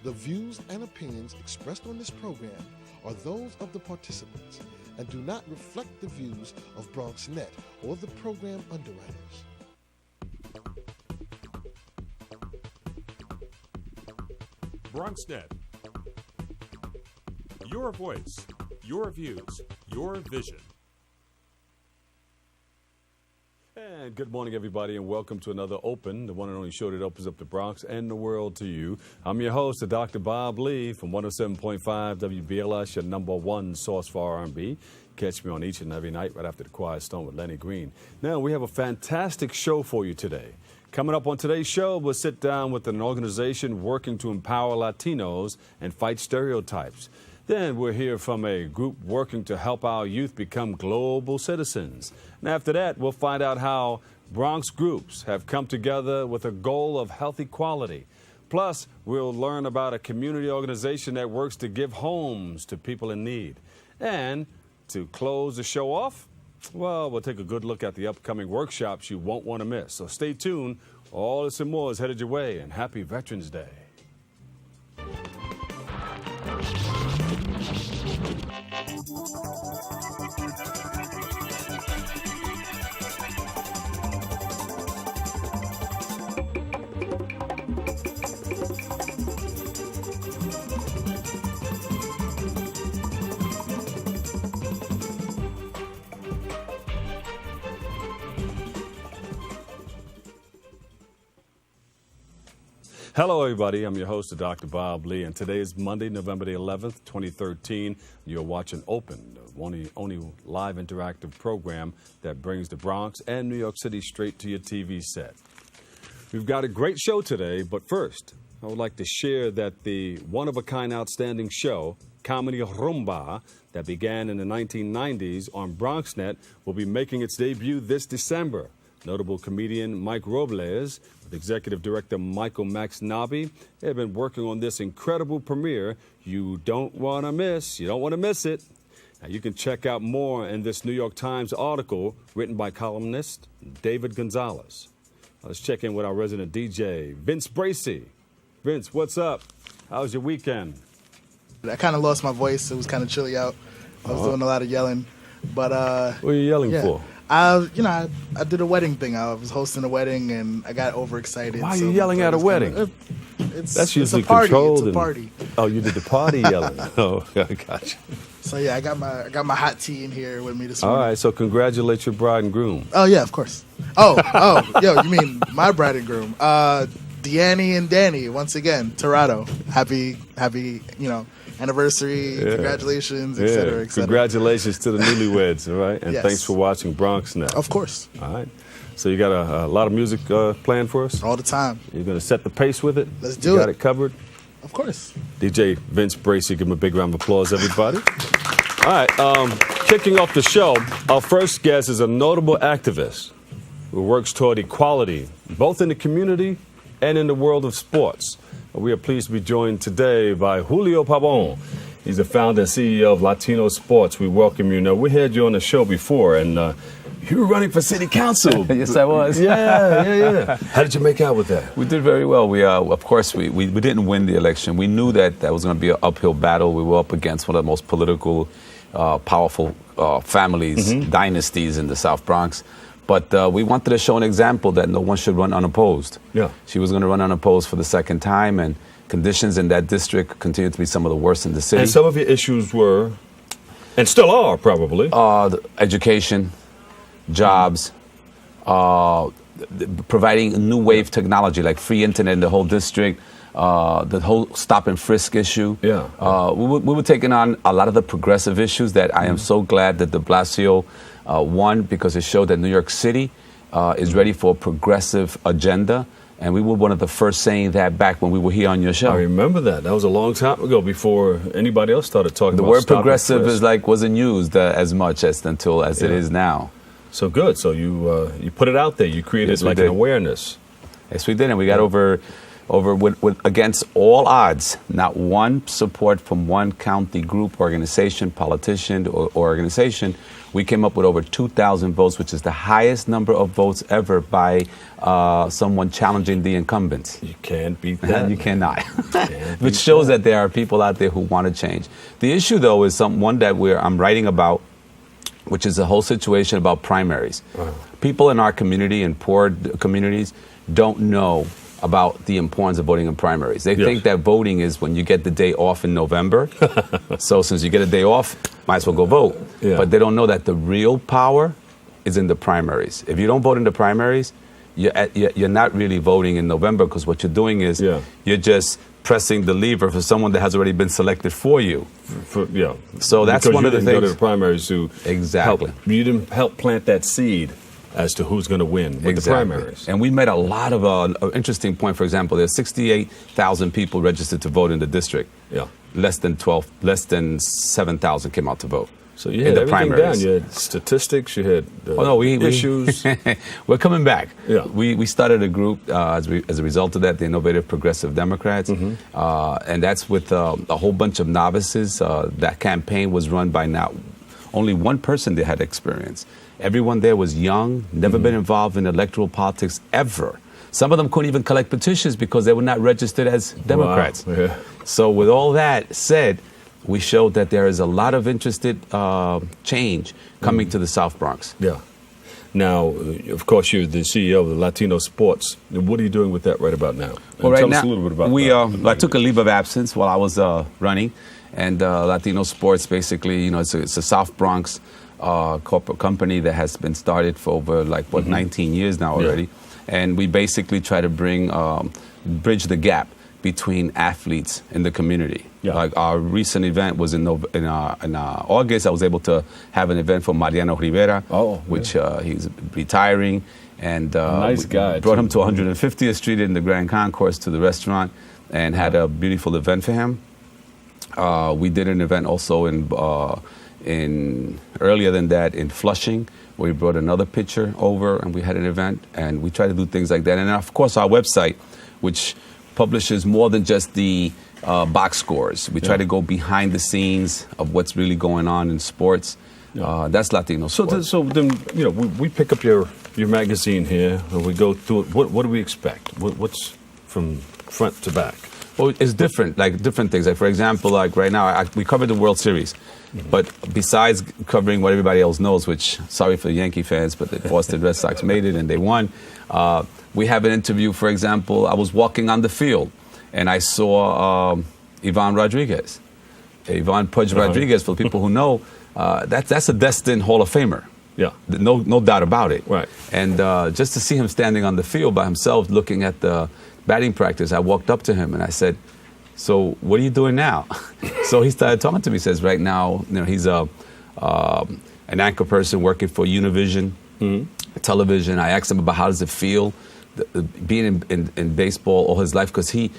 The views and opinions expressed on this program are those of the participants and do not reflect the views of BronxNet or the program underwriters. BronxNet. Your voice, your views, your vision. And good morning, everybody, and welcome to another Open, the one and only show that opens up the Bronx and the world to you. I'm your host, Dr. Bob Lee from 107.5 WBLS, your number one source for R&B. Catch me on each and every night right after the Quiet Storm with Lenny Green. Now, we have a fantastic show for you today. Coming up on today's show, we'll sit down with an organization working to empower Latinos and fight stereotypes. Then we'll hear from a group working to help our youth become global citizens. And after that, we'll find out how Bronx groups have come together with a goal of health equality. Plus, we'll learn about a community organization that works to give homes to people in need. And to close the show off, well, we'll take a good look at the upcoming workshops you won't want to miss. So stay tuned. All this and more is headed your way, and happy Veterans Day. Hello, everybody. I'm your host, Dr. Bob Lee, and today is Monday, November the 11th, 2013. You're watching Open, the only live interactive program that brings the Bronx and New York City straight to your TV set. We've got a great show today, but first, I would like to share that the one-of-a-kind outstanding show, Comedy Rumba, that began in the 1990s on BronxNet, will be making its debut this December. Notable comedian Mike Robles with executive director Michael Max Nabi have been working on this incredible premiere you don't want to miss. You don't want to miss it. Now, you can check out more in this New York Times article written by columnist David Gonzalez. Let's check in with our resident DJ, Vince Bracey. Vince, what's up? How was your weekend? I kind of lost my voice. It was kind of chilly out. I was doing a lot of yelling. But what are you yelling for? I did a wedding thing. I was hosting a wedding, and I got overexcited. Why are you yelling at a wedding? That's usually it's a party. controlled. It's a party. Oh, you did the party yelling. Oh, I got you. So yeah, I got my hot tea in here with me this All morning. right, so congratulate your bride and groom. Oh yeah, of course. Yo, you mean my bride and groom? Deannie and Danny once again. Torado, happy, anniversary. Yeah. Congratulations, et cetera, et cetera. Congratulations to the newlyweds, all right? And Yes. thanks for watching BronxNet. Of course, All right. So you got a lot of music planned for us? all the time. You're going to set the pace with it? Let's do You got it. it covered? Of course. DJ Vince Bracey, give him a big round of applause, everybody. All right, kicking off the show, our first guest is a notable activist who works toward equality, both in the community and in the world of sports. We are pleased to be joined today by Julio Pabon. He's the founder and CEO of Latino Sports. We welcome you. Now, we had you on the show before, and you were running for city council. Yes, I was. Yeah. How did you make out with that? We did very well. We, of course, we didn't win the election. We knew that was going to be an uphill battle. We were up against one of the most political, powerful families, dynasties in the South Bronx. But we wanted to show an example that no one should run unopposed. Yeah. She was going to run unopposed for the second time, and conditions in that district continue to be some of the worst in the city. And some of your issues were, and still are probably, Education, jobs, providing a new wave technology like free internet in the whole district, the whole stop and frisk issue. Yeah. We were taking on a lot of the progressive issues that I am so glad that de Blasio won, because it showed that New York City is ready for a progressive agenda. And we were one of the first saying that back when we were here on your show. I remember that. That was a long time ago, before anybody else started talking The about word stop and progressive frisk. wasn't used as much it is now. So good. So you put it out there. You created Yes, we an did. awareness. Yes, we did, and we got over against all odds, not one support from one county group, organization, politician, or organization. We came up with over 2,000 votes, which is the highest number of votes ever by someone challenging the incumbents. You can't beat that. You cannot. Which shows that there are people out there who want to change. The issue, though, is one that I'm writing about, which is the whole situation about primaries. People in our community and poor communities don't know about the importance of voting in primaries. They think that voting is when you get the day off in November. So since you get a day off, might as well go vote. Yeah. But they don't know that the real power is in the primaries. If you don't vote in the primaries, you're not really voting in November, because what you're doing is you're just pressing the lever for someone that has already been selected for you. So that's because one of the things. things. Go to the primaries to Exactly. You didn't help plant that seed as to who's going to win with the primaries. And we made a lot of an interesting point. For example, there's 68,000 people registered to vote in the district. Yeah. Less than 7,000 came out to vote. So you had the everything primaries. down. You had statistics. You had issues. We're coming back. Yeah. We started a group as a result of that, the Innovative Progressive Democrats, and that's with a whole bunch of novices. That campaign was run by not only one person that had experience. Everyone there was young, never been involved in electoral politics ever. Some of them couldn't even collect petitions because they were not registered as Democrats. Wow. Yeah. So with all that said, we showed that there is a lot of interested change coming to the South Bronx. Yeah. Now, of course, you're the CEO of the Latino Sports. What are you doing with that right about now? Well, right tell now, us a little bit about that. I took a leave of absence while I was running, and Latino Sports basically, it's a South Bronx corporate company that has been started for over 19 years now already, and we basically try to bridge the gap between athletes in the community. Yeah. Like our recent event was in August. I was able to have an event for Mariano Rivera, which he's retiring, and nice guy. Brought him to 150th Street in the Grand Concourse to the restaurant, and had a beautiful event for him. We did an event also in earlier than that in Flushing, where we brought another pitcher over, and we had an event, and we try to do things like that. And of course, our website, which publishes more than just the box scores. We try to go behind the scenes of what's really going on in sports. That's Latino Sports. So then, we pick up your magazine here, and we go through it. What do we expect? What's from front to back? Well, it's different, different things. For example, right now, we covered the World Series. But besides covering what everybody else knows, which, sorry for the Yankee fans, but the Boston Red Sox made it and they won, we have an interview, for example, I was walking on the field and I saw Ivan Rodriguez. Ivan Pudge Rodriguez, for the people who know, that's a destined Hall of Famer. Yeah. No doubt about it. Right. And just to see him standing on the field by himself looking at the batting practice, I walked up to him and I said, "So what are you doing now?" So he started talking to me. He says, right now, he's an anchor person working for Univision television. I asked him about how does it feel being in baseball all his life, because he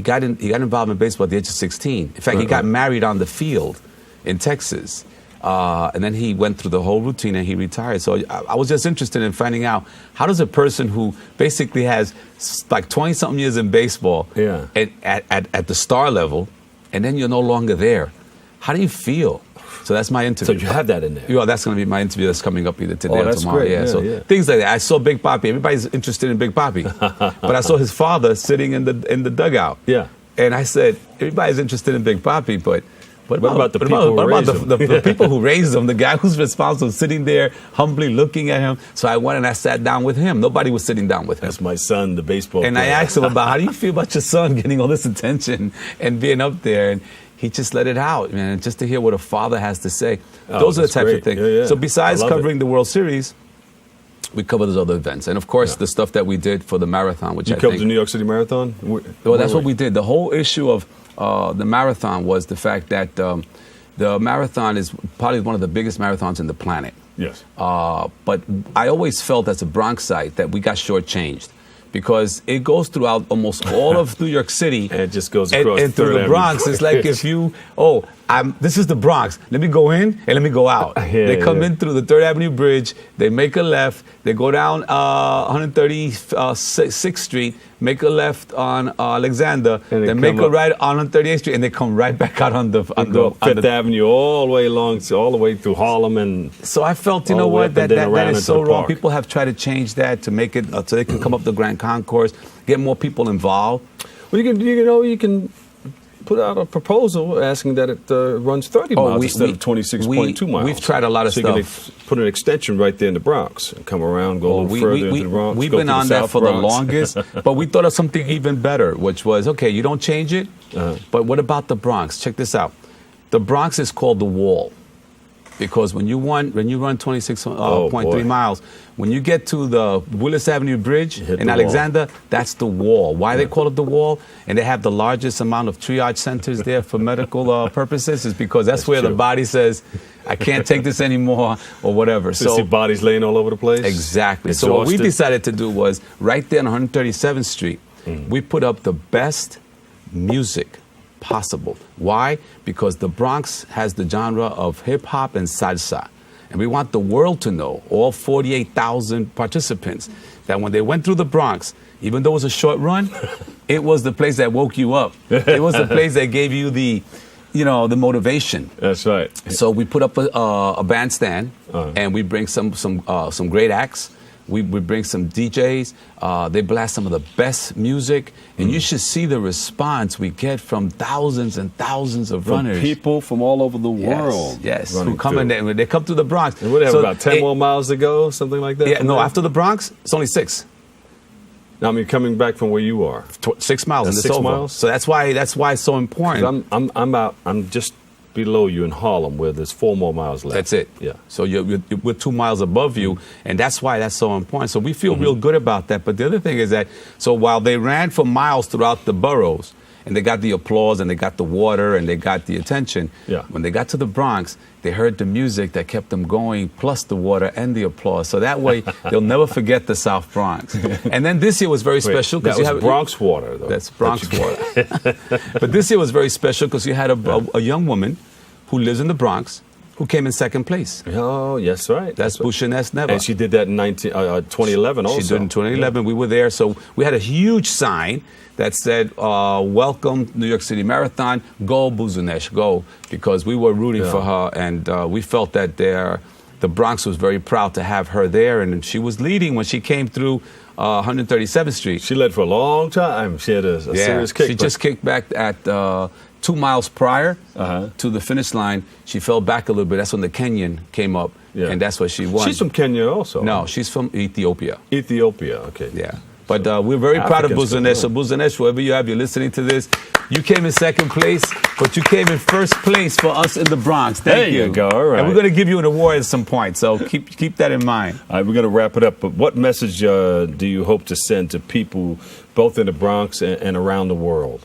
got involved in baseball at the age of 16. In fact, he got married on the field in Texas. And then he went through the whole routine and he retired. So I was just interested in finding out, how does a person who basically has 20-something years in baseball at the star level, and then you're no longer there, how do you feel? So that's my interview. So you have that in there? Yeah, that's going to be my interview that's coming up either today or that's tomorrow. Great. Yeah, things like that. I saw Big Papi. Everybody's interested in Big Papi. But I saw his father sitting in the dugout. Yeah. And I said, everybody's interested in Big Papi, but what about the people who raised him? the people who raised him, the guy who's responsible, sitting there humbly looking at him. So I went and I sat down with him. Nobody was sitting down with him. That's my son, the baseball And player. I asked him about, how do you feel about your son getting all this attention and being up there? And he just let it out, man, just to hear what a father has to say. Those are the types of things. Yeah. So besides covering the World Series, we cover those other events. And of course, the stuff that we did for the marathon, which you covered the New York City Marathon? Well, that's what we did. The whole issue of the marathon was the fact that the marathon is probably one of the biggest marathons in the planet. Yes. But I always felt as a Bronxite that we got shortchanged, because it goes throughout almost all of New York City. And it just goes across and through the Bronx. It's like if you, this is the Bronx. Let me go in and let me go out. They come in through the 3rd Avenue Bridge. They make a left. They go down 136th Street, make a left on Alexander, And then they make come a up. right on 38th Street, and they come right back out on the Fifth Avenue all the way along, all the way through Harlem, and So I felt, you all know the way what, up that and then that around is into so the wrong. park. People have tried to change that to make it so they can come up the Grand Concourse, get more people involved. well, you can put out a proposal asking that it runs 30 miles instead of 26.2 miles. We've tried a lot of so you stuff. can put an extension right there in the Bronx and come around, go a little further into the Bronx. We've go been to the on that South for the Bronx. longest, but we thought of something even better, which was, okay, you don't change it, but what about the Bronx? Check this out. The Bronx is called the Wall because when you run 26.3 boy. miles, when you get to the Willis Avenue Bridge hit in the Alexander, that's the Wall. Why they call it the Wall? And they have the largest amount of triage centers there for medical purposes is because that's where true. the body says, I can't take this anymore or whatever. So see bodies laying all over the place? Exactly. So what we Exhausted? decided to do was right there on 137th Street, we put up the best music possible. Why? Because the Bronx has the genre of hip hop and salsa. And we want the world to know, all 48,000 participants, that when they went through the Bronx, even though it was a short run, it was the place that woke you up. It was the place that gave you the motivation. That's right. So we put up a bandstand, and we bring some great acts. We bring some DJs. They blast some of the best music, and you should see the response we get from thousands and thousands of From runners. people from all over the world. Yes, running who come through. in there. They come through the Bronx. And what, they have So about 10 more miles to go, something like that? Yeah, from no, there? after the Bronx, it's only 6. I mean, coming back from where you are. 6 miles, and That's it's 6 over. miles? So that's why it's so important. I'm just below you in Harlem, where there's 4 more miles left. That's it. Yeah. So we're 2 miles above you, and that's why that's so important. So we feel real good about that. But the other thing is that, so while they ran for miles throughout the boroughs, and they got the applause, and they got the water, and they got the attention, Yeah. when they got to the Bronx, they heard the music that kept them going, plus the water and the applause. So that way, they'll never forget the South Bronx. And then this year was very special. That you was have Bronx water, though. That's Bronx water. But this year was very special because you had a young woman who lives in the Bronx who came in second place. Oh, yes, right. That's right. Bushaness Neva. And she did that in 2011 also. She did in 2011. We were there. So we had a huge sign that said, welcome New York City Marathon, go Buzunesh, go, because we were rooting for her, and we felt that the Bronx was very proud to have her there, and she was leading when she came through 137th Street. She led for a long time. She had a serious kick. She just kicked back at 2 miles prior to the finish line. She fell back a little bit. That's when the Kenyan came up, and that's what she won. She's from Kenya also. No, she's from Ethiopia. Ethiopia, okay. Yeah. But we're very proud of Africans Buzunesh. So can Buzunesh, wherever you're listening to this, you came in second place, but you came in first place for us in the Bronx. Thank There you go, all right. And we're going to give you an award at some point, so keep that in mind. All right, we're going to wrap it up. But what message do you hope to send to people both in the Bronx and around the world?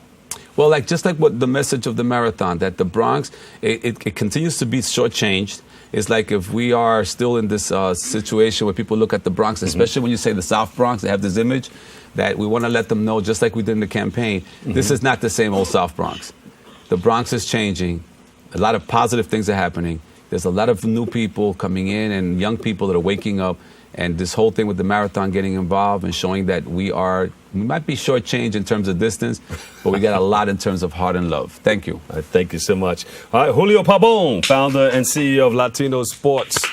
Well, just like what the message of the marathon, that the Bronx, it continues to be shortchanged. It's like if we are still in this situation where people look at the Bronx, especially when you say the South Bronx, they have this image that we want to let them know, just like we did in the campaign, this is not the same old South Bronx. The Bronx is changing. A lot of positive things are happening. There's a lot of new people coming in and young people that are waking up. And this whole thing with the marathon getting involved and showing that we might be shortchanged in terms of distance, but we got a lot in terms of heart and love. Thank you. All right, thank you so much. All right, Julio Pabon, founder and CEO of Latino Sports.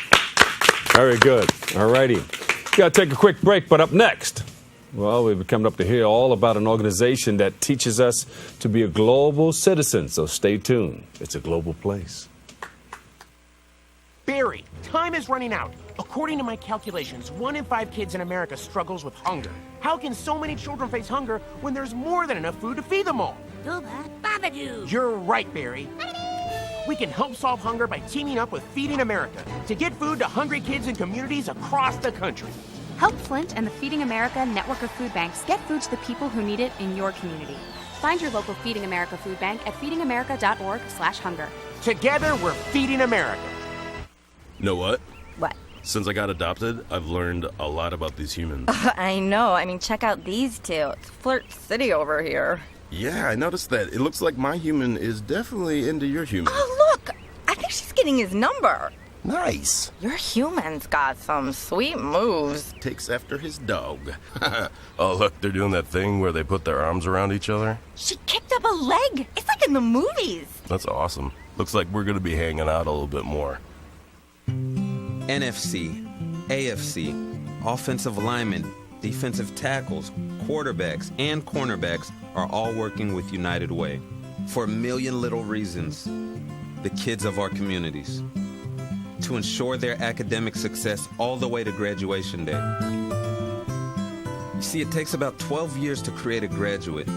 Very good. All righty. Got to take a quick break, but up next, well, we've coming up to hear all about an organization that teaches us to be a global citizen. So stay tuned. It's a global place. Barry, time is running out. According to my calculations, 1 in 5 kids in America struggles with hunger. How can so many children face hunger when there's more than enough food to feed them all? Babadoo. You're right, Barry. We can help solve hunger by teaming up with Feeding America to get food to hungry kids in communities across the country. Help Flint and the Feeding America network of food banks get food to the people who need it in your community. Find your local Feeding America food bank at feedingamerica.org/hunger. Together, we're Feeding America. Know what? What? Since I got adopted, I've learned a lot about these humans. I know. I mean, check out these two. It's Flirt City over here. Yeah, I noticed that. It looks like my human is definitely into your human. Oh, look! I think she's getting his number. Nice. Your human's got some sweet moves. Takes after his dog. Oh, look, they're doing that thing where they put their arms around each other. She kicked up a leg. It's like in the movies. That's awesome. Looks like we're going to be hanging out a little bit more. NFC, AFC, offensive linemen, defensive tackles, quarterbacks, and cornerbacks are all working with United Way for a million little reasons. The kids of our communities, to ensure their academic success all the way to graduation day. You see, it takes about 12 years to create a graduate,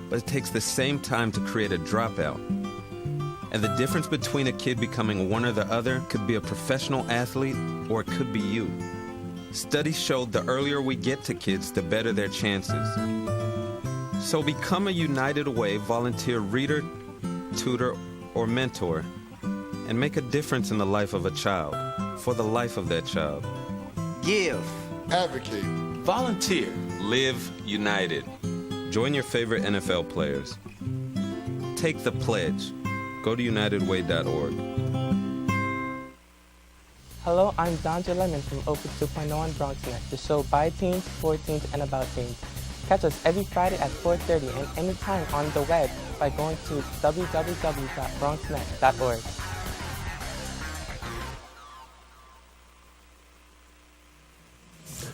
but it takes the same time to create a dropout. And the difference between a kid becoming one or the other could be a professional athlete, or it could be you. Studies showed the earlier we get to kids, the better their chances. So become a United Way volunteer reader, tutor, or mentor, and make a difference in the life of a child, for the life of that child. Give. Advocate. Volunteer. Live United. Join your favorite NFL players. Take the pledge. Go to unitedway.org. Hello, I'm Dante Lemon from Open 2.0 on BronxNet, the show by teens, for teens, and about teens. Catch us every Friday at 4:30 and anytime on the web by going to www.bronxnet.org.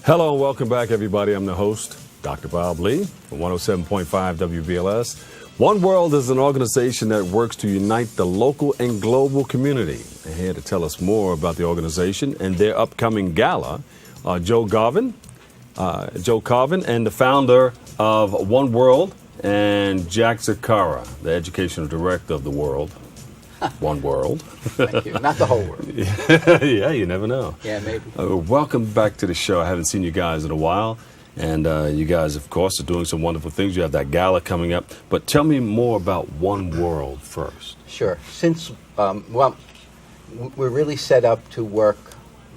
Hello and welcome back, everybody. I'm the host, Dr. Bob Lee from 107.5 WBLS. One World is an organization that works to unite the local and global community. And here to tell us more about the organization and their upcoming gala, Joe Carvin, and the founder of One World, and Jack Zakara, the educational director of the World. One World. Thank you. Not the whole world. Yeah, you never know. Yeah, maybe. Welcome back to the show. I haven't seen you guys in a while. And you guys, of course, are doing some wonderful things. You have that gala coming up. But tell me more about One World first. Sure. Since, we're really set up to work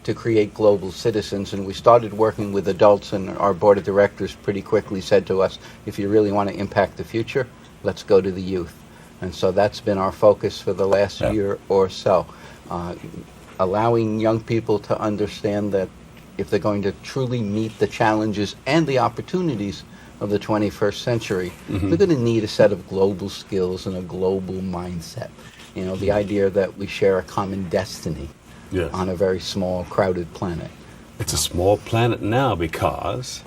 to create global citizens, and we started working with adults, and our board of directors pretty quickly said to us, if you really want to impact the future, let's go to the youth. And so that's been our focus for the last year or so, allowing young people to understand that if they're going to truly meet the challenges and the opportunities of the 21st century, they're going to need a set of global skills and a global mindset. You know, the idea that we share a common destiny on a very small, crowded planet. It's a small planet now because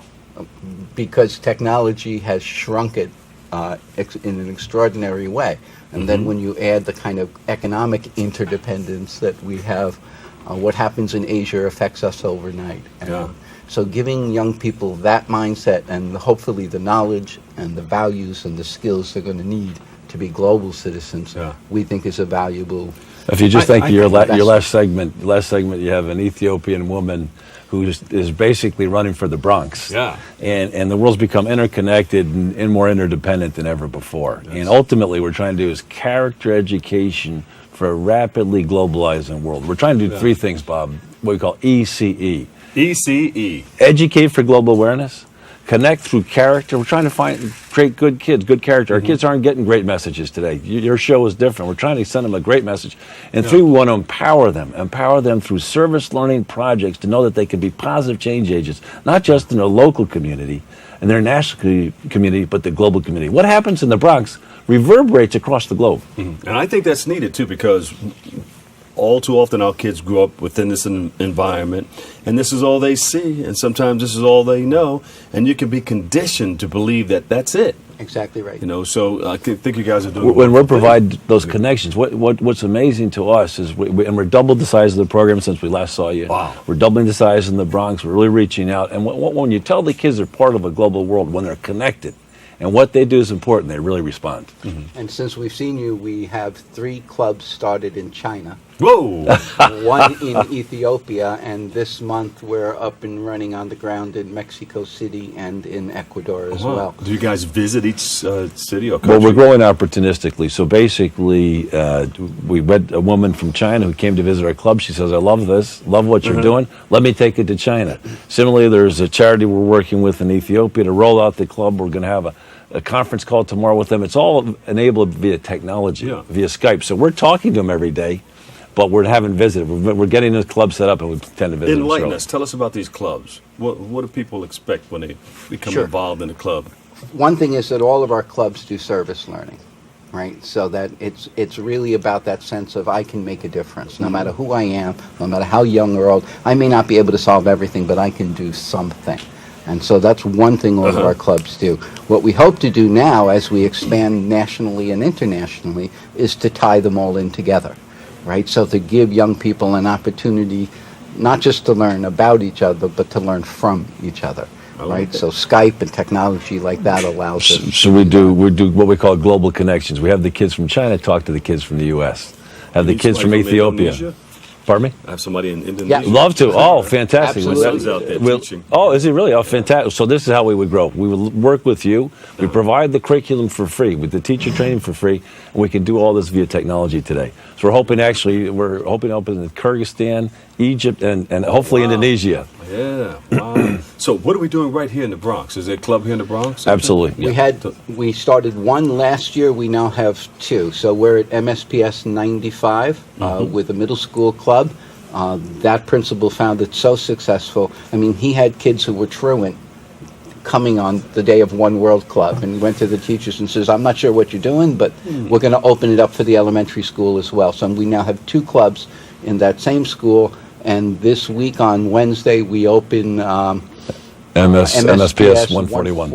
technology has shrunk it in an extraordinary way. And then when you add the kind of economic interdependence that we have, what happens in Asia affects us overnight. And so giving young people that mindset and hopefully the knowledge and the values and the skills they're going to need to be global citizens, we think is a valuable. If you just think of your last segment, you have an Ethiopian woman who is basically running for the Bronx. And the world's become interconnected and more interdependent than ever before. And ultimately, what we're trying to do is character education for a rapidly globalizing world. We're trying to do three things, Bob, what we call ECE. ECE. Educate for global awareness, connect through character. We're trying to create good kids, good character. Our kids aren't getting great messages today. Your show is different. We're trying to send them a great message. And three, we want to empower them through service learning projects to know that they can be positive change agents, not just in their local community and their national community, but the global community. What happens in the Bronx reverberates across the globe. And I think that's needed too, because all too often our kids grow up within this environment, and this is all they see, and sometimes this is all they know, and you can be conditioned to believe that that's it. Exactly right. You know, so I think you guys are doing. When we provide those connections, what's amazing to us is, and we're doubled the size of the program since we last saw you. Wow. We're doubling the size in the Bronx. We're really reaching out, and when you tell the kids they're part of a global world, when they're connected, and what they do is important, they really respond. And since we've seen you, we have 3 clubs started in China. Whoa! 1 in Ethiopia, and this month we're up and running on the ground in Mexico City and in Ecuador as well. Do you guys visit each city or country? Well, we're growing opportunistically. So basically, we met a woman from China who came to visit our club. She says, I love this, love what you're doing. Let me take it to China. Similarly, there's a charity we're working with in Ethiopia to roll out the club. We're going to have a conference call tomorrow with them. It's all enabled via technology, via Skype. So we're talking to them every day. but we haven't visited. We're getting this club set up, and we tend to visit. Enlighten us. Tell us about these clubs. What do people expect when they become Sure. involved in a club? One thing is that all of our clubs do service learning, right? So that it's really about that sense of I can make a difference, no matter who I am, no matter how young or old. I may not be able to solve everything, but I can do something. And so that's one thing all of our clubs do. What we hope to do now, as we expand nationally and internationally, is to tie them all in together, right? So to give young people an opportunity not just to learn about each other, but to learn from each other. Right, so Skype and technology like that allows us. So we do what we call global connections. We have the kids from China talk to the kids from the U.S. Have the kids from Ethiopia. Indonesia? Pardon me? I have somebody in Indonesia. Love to. Oh, fantastic. My son's out there teaching. Oh, is he really? Oh, fantastic. So this is how we would grow. We would work with you. We provide the curriculum for free, with the teacher training for free, and we can do all this via technology today. So we're hoping to open in Kyrgyzstan, Egypt, and hopefully Indonesia. Yeah. Wow. So what are we doing right here in the Bronx? Is there a club here in the Bronx? Absolutely. We started one last year. We now have two. So we're at MSPS 95 with a middle school club. That principal found it so successful. I mean, he had kids who were truant coming on the day of One World Club, and he went to the teachers and says, I'm not sure what you're doing, but we're going to open it up for the elementary school as well. So we now have two clubs in that same school, and this week on Wednesday we open MSPS 141.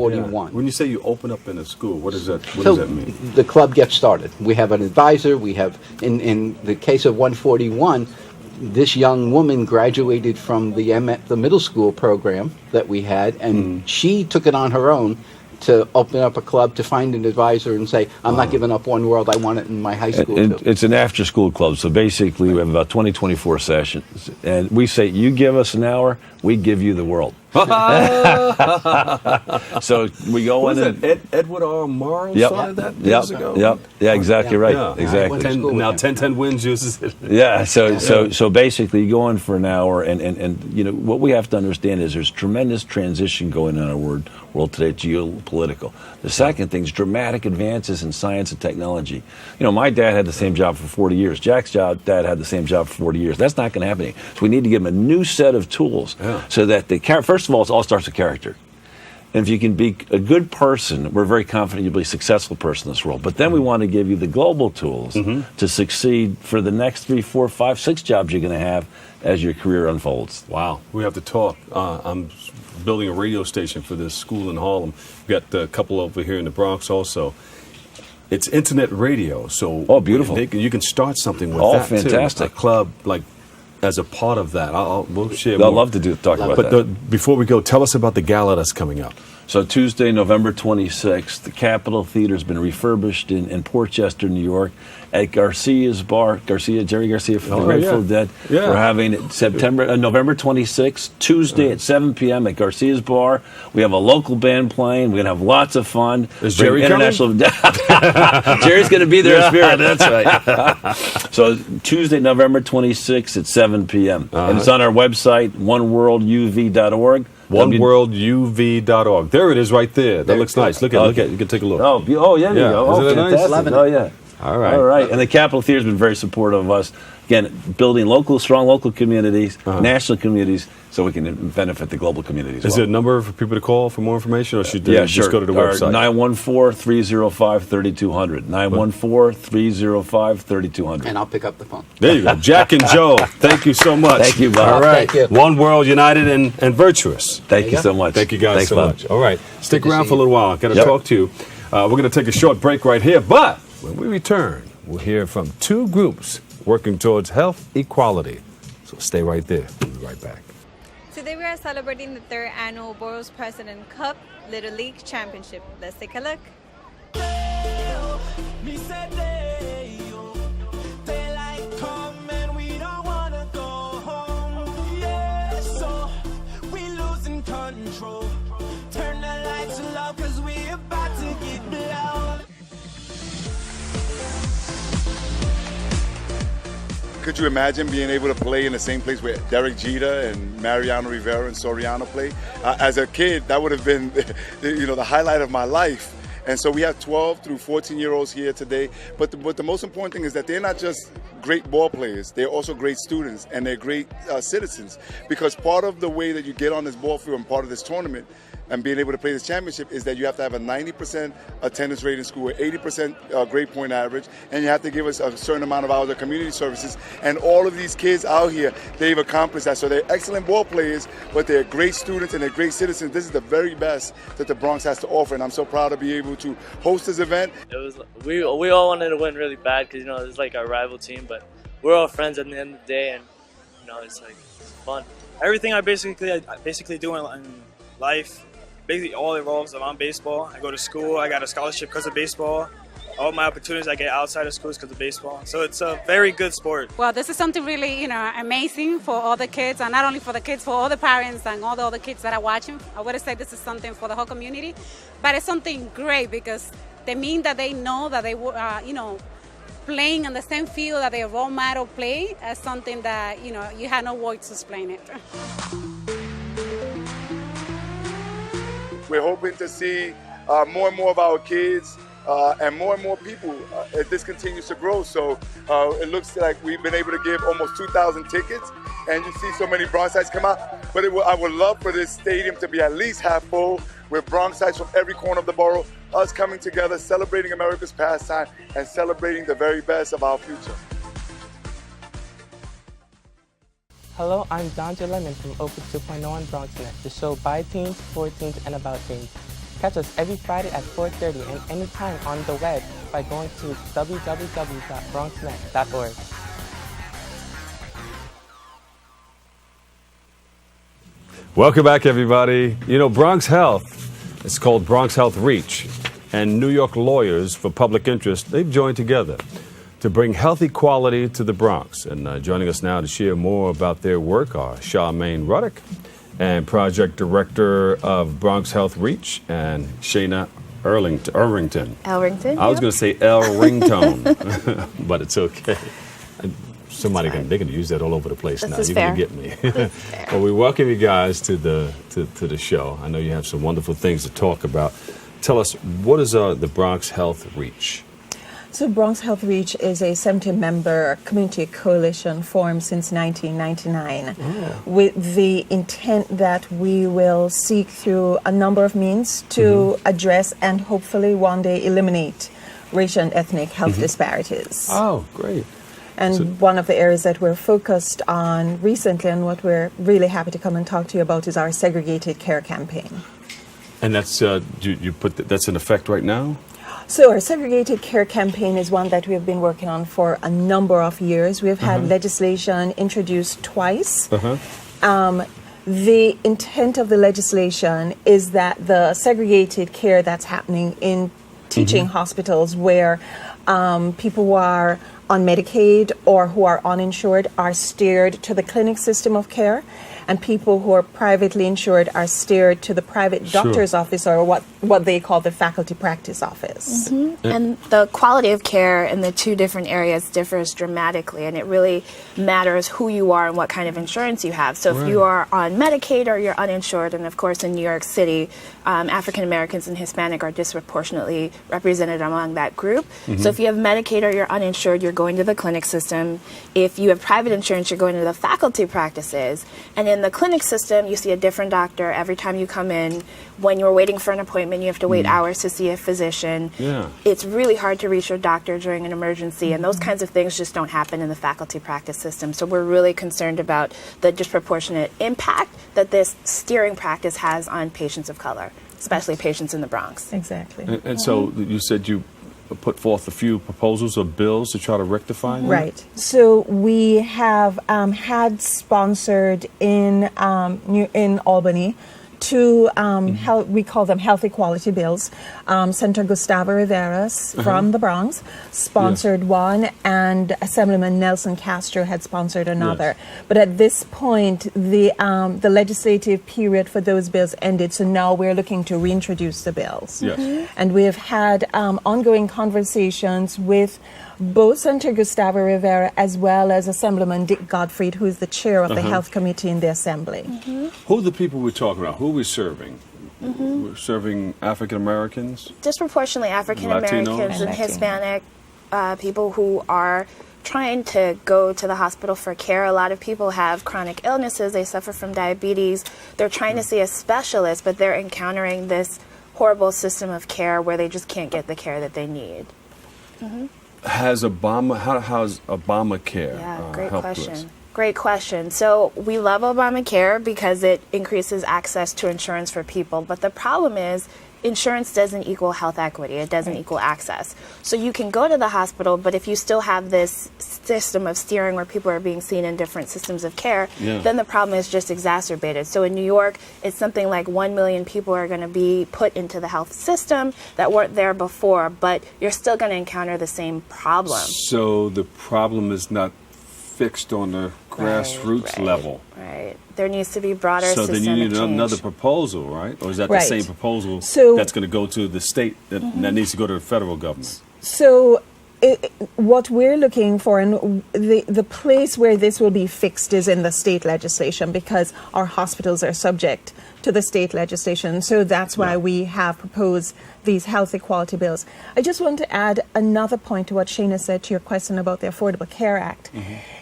When you say you open up in a school, what does that mean? The club gets started. We have an advisor. We have, in the case of 141, this young woman graduated from the middle school program that we had, and she took it on her own to open up a club, to find an advisor and say, I'm not giving up One World, I want it in my high school too. It's an after-school club, so basically we have about 24 sessions, and we say, you give us an hour, we give you the world. So we go in and Edward R. Morrow started that years ago? Yeah, exactly right. Yeah. Exactly. 1010 Wins uses it. Yeah, so basically you go in for an hour, and you know, what we have to understand is there's tremendous transition going on in our world today, geopolitical. The second thing is dramatic advances in science and technology. You know, my dad had the same job for 40 years. Jack's dad had the same job for 40 years. That's not going to happen. So we need to give him a new set of tools so that first of all, it all starts with character. And if you can be a good person, we're very confident you'll be a successful person in this world. But then we want to give you the global tools to succeed for the next 3, 4, 5, 6 jobs you're going to have as your career unfolds. Wow. We have to talk. I'm building a radio station for this school in Harlem. We've got a couple over here in the Bronx also. It's internet radio, so beautiful. You can start something with that fantastic. too. A club as a part of that. We'll share I'd more. love to talk about that. But before we go, tell us about the gala that's coming up. So Tuesday, November 26th, the Capitol Theater has been refurbished in Port Chester, New York, at Garcia's Bar. Jerry Garcia from the Grateful Dead. Yeah. We're having it November 26th, Tuesday at 7 p.m. at Garcia's Bar. We have a local band playing. We're going to have lots of fun. Is Jerry coming? Jerry's going to be there in spirit. That's right. So Tuesday, November 26th at 7 p.m. And it's on our website, oneworlduv.org. OneWorldUV.org. There it is right there. That looks nice. Look at it. You can take a look. Oh, yeah, there you go. Isn't it nice? Oh, yeah. All right. All right. And the Capitol Theater has been very supportive of us. Again, building strong local communities, national communities, so we can benefit the global communities. Is there a number for people to call for more information, or should they just go to the website? 914-305-3200. 914-305-3200. And I'll pick up the phone. There you go. Jack and Joe, thank you so much. Thank you, Bob. All right. Thank you. One World, United and Virtuous. Thank you so much. Thank you guys so much. All right. Stick to around see for a little while. I've got to talk to you. We're going to take a short break right here, but when we return, we'll hear from two groups working towards health equality. So stay right there. We'll be right back. Today we are celebrating the 3rd annual Boroughs President Cup Little League Championship. Let's take a look. Turn the lights low, 'cause we about to get blown. Could you imagine being able to play in the same place where Derek Jeter and Mariano Rivera and Soriano played? As a kid, that would have been, the highlight of my life. And so we have 12 through 14-year-olds here today. But the most important thing is that they're not just great ball players, they're also great students and they're great citizens. Because part of the way that you get on this ball field and part of this tournament and being able to play this championship is that you have to have a 90% attendance rate in school, 80% grade point average, and you have to give us a certain amount of hours of community services. And all of these kids out here, they've accomplished that. So they're excellent ball players, but they're great students and they're great citizens. This is the very best that the Bronx has to offer, and I'm so proud to be able to host this event. It was we all wanted to win really bad because it's like our rival team, but we're all friends at the end of the day, and it's fun. Everything I basically do in life, basically all revolves around baseball. I go to school, I got a scholarship because of baseball. All my opportunities I get outside of school is because of baseball. So it's a very good sport. Well, this is something really, amazing for all the kids, and not only for the kids, for all the parents and all the other kids that are watching. I would say this is something for the whole community, but it's something great because they mean that they know that they, playing on the same field that their role model play as something that, you have no words to explain it. We're hoping to see more and more of our kids and more people as this continues to grow. So it looks like we've been able to give almost 2,000 tickets, and you see so many Bronxites come out. But I would love for this stadium to be at least half full with Bronxites from every corner of the borough, us coming together, celebrating America's pastime and celebrating the very best of our future. Hello, I'm Dante Lemon from Opus 2.0 on BronxNet, the show by teens, for teens, and about teens. Catch us every Friday at 4:30 and anytime on the web by going to www.bronxnet.org. Welcome back, everybody. Bronx Health, it's called Bronx Health Reach, and New York Lawyers for Public Interest, they've joined together to bring health equality to the Bronx. And joining us now to share more about their work are Charmaine Ruddock, and Project Director of Bronx Health Reach, and Shayna Elrington. Elrington? I was going to say El Ringtone, but it's okay. They can use that all over the place now. You're going to get me. Well, we welcome you guys to the show. I know you have some wonderful things to talk about. Tell us, what is the Bronx Health Reach? So Bronx Health Reach is a 70-member community coalition formed since 1999 with the intent that we will seek through a number of means to address and hopefully one day eliminate racial and ethnic health disparities. Oh, great. And one of the areas that we're focused on recently and what we're really happy to come and talk to you about is our segregated care campaign. And that's that's in effect right now? So our segregated care campaign is one that we have been working on for a number of years. We've had legislation introduced twice. The intent of the legislation is that the segregated care that's happening in teaching hospitals where people who are on Medicaid or who are uninsured are steered to the clinic system of care, and people who are privately insured are steered to the private doctor's office, or what they call the faculty practice office. And the quality of care in the two different areas differs dramatically, and it really matters who you are and what kind of insurance you have. So if you are on Medicaid or you're uninsured, and of course in New York City, African Americans and Hispanic are disproportionately represented among that group. So if you have Medicaid or you're uninsured, you're going to the clinic system. If you have private insurance, you're going to the faculty practices. And in the clinic system, you see a different doctor every time you come in. When you're waiting for an appointment, you have to wait hours to see a physician. It's really hard to reach your doctor during an emergency, and those kinds of things just don't happen in the faculty practice system. So we're really concerned about the disproportionate impact that this steering practice has on patients of color, especially patients in the Bronx. Exactly. And so you said you put forth a few proposals or bills to try to rectify that? Right. So we have had sponsored in Albany two, we call them health equality bills. Senator Gustavo Rivera from the Bronx sponsored one, and Assemblyman Nelson Castro had sponsored another. But at this point, the legislative period for those bills ended, so now we're looking to reintroduce the bills. And we have had ongoing conversations with both Senator Gustavo Rivera as well as Assemblyman Dick Gottfried, who is the chair of the Health Committee in the Assembly. Who are the people we're talking about? Who are we serving? Mhm. serving African Americans? Disproportionately African Americans and Hispanic people who are trying to go to the hospital for care. A lot of people have chronic illnesses. They suffer from diabetes. They're trying to see a specialist, but they're encountering this horrible system of care where they just can't get the care that they need. Mhm. How's Obamacare Great helped question. us? Great question. So we love Obamacare because it increases access to insurance for people. But the problem is insurance doesn't equal health equity. It doesn't equal access. So you can go to the hospital, but if you still have this system of steering where people are being seen in different systems of care, then the problem is just exacerbated. So in New York, it's something like 1 million people are going to be put into the health system that weren't there before, but you're still going to encounter the same problem. So the problem is not fixed on the grassroots level. Right. There needs to be broader So then you systemic need change. another proposal, right? Or is that Right. the same proposal So- that's going to go to the state that needs to go to the federal government? So what we're looking for, and the place where this will be fixed is in the state legislation, because our hospitals are subject to the state legislation. So that's why we have proposed these health equality bills. I just want to add another point to what Shana said to your question about the Affordable Care Act.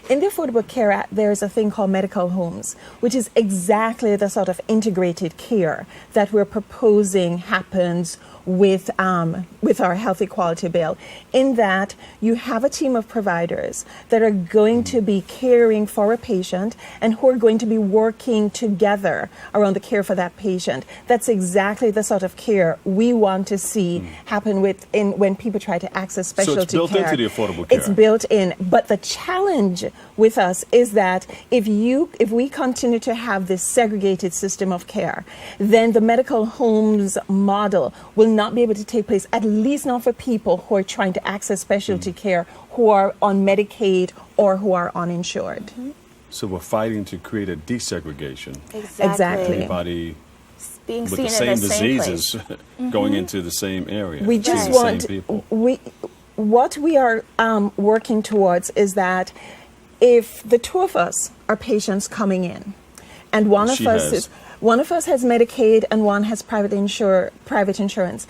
In the Affordable Care Act, there's a thing called medical homes, which is exactly the sort of integrated care that we're proposing happens with our health equality bill, in that you have a team of providers that are going to be caring for a patient and who are going to be working together around the care for that patient. That's exactly the sort of care we want to see happen when people try to access specialty care. So it's built into the Affordable Care It's built in, but the challenge with us is that if we continue to have this segregated system of care, then the medical homes model will not be able to take place, at least not for people who are trying to access specialty care, who are on Medicaid or who are uninsured. So we're fighting to create a desegregation. Exactly. Everybody being with seen the same in the same diseases place. going into the same area. We just seeing the want, same people. what we are working towards is that if the two of us are patients coming in, and one of us has Medicaid and one has private insurance,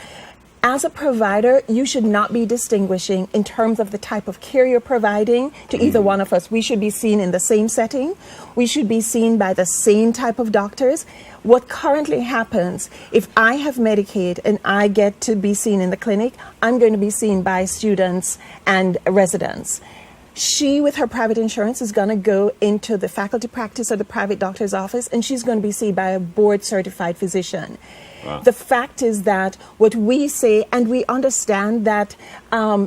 as a provider, you should not be distinguishing in terms of the type of care you're providing to either one of us. We should be seen in the same setting. We should be seen by the same type of doctors. What currently happens, if I have Medicaid and I get to be seen in the clinic, I'm going to be seen by students and residents. She, with her private insurance, is going to go into the faculty practice or the private doctor's office, and she's going to be seen by a board-certified physician. Wow. The fact is that what we say, and we understand that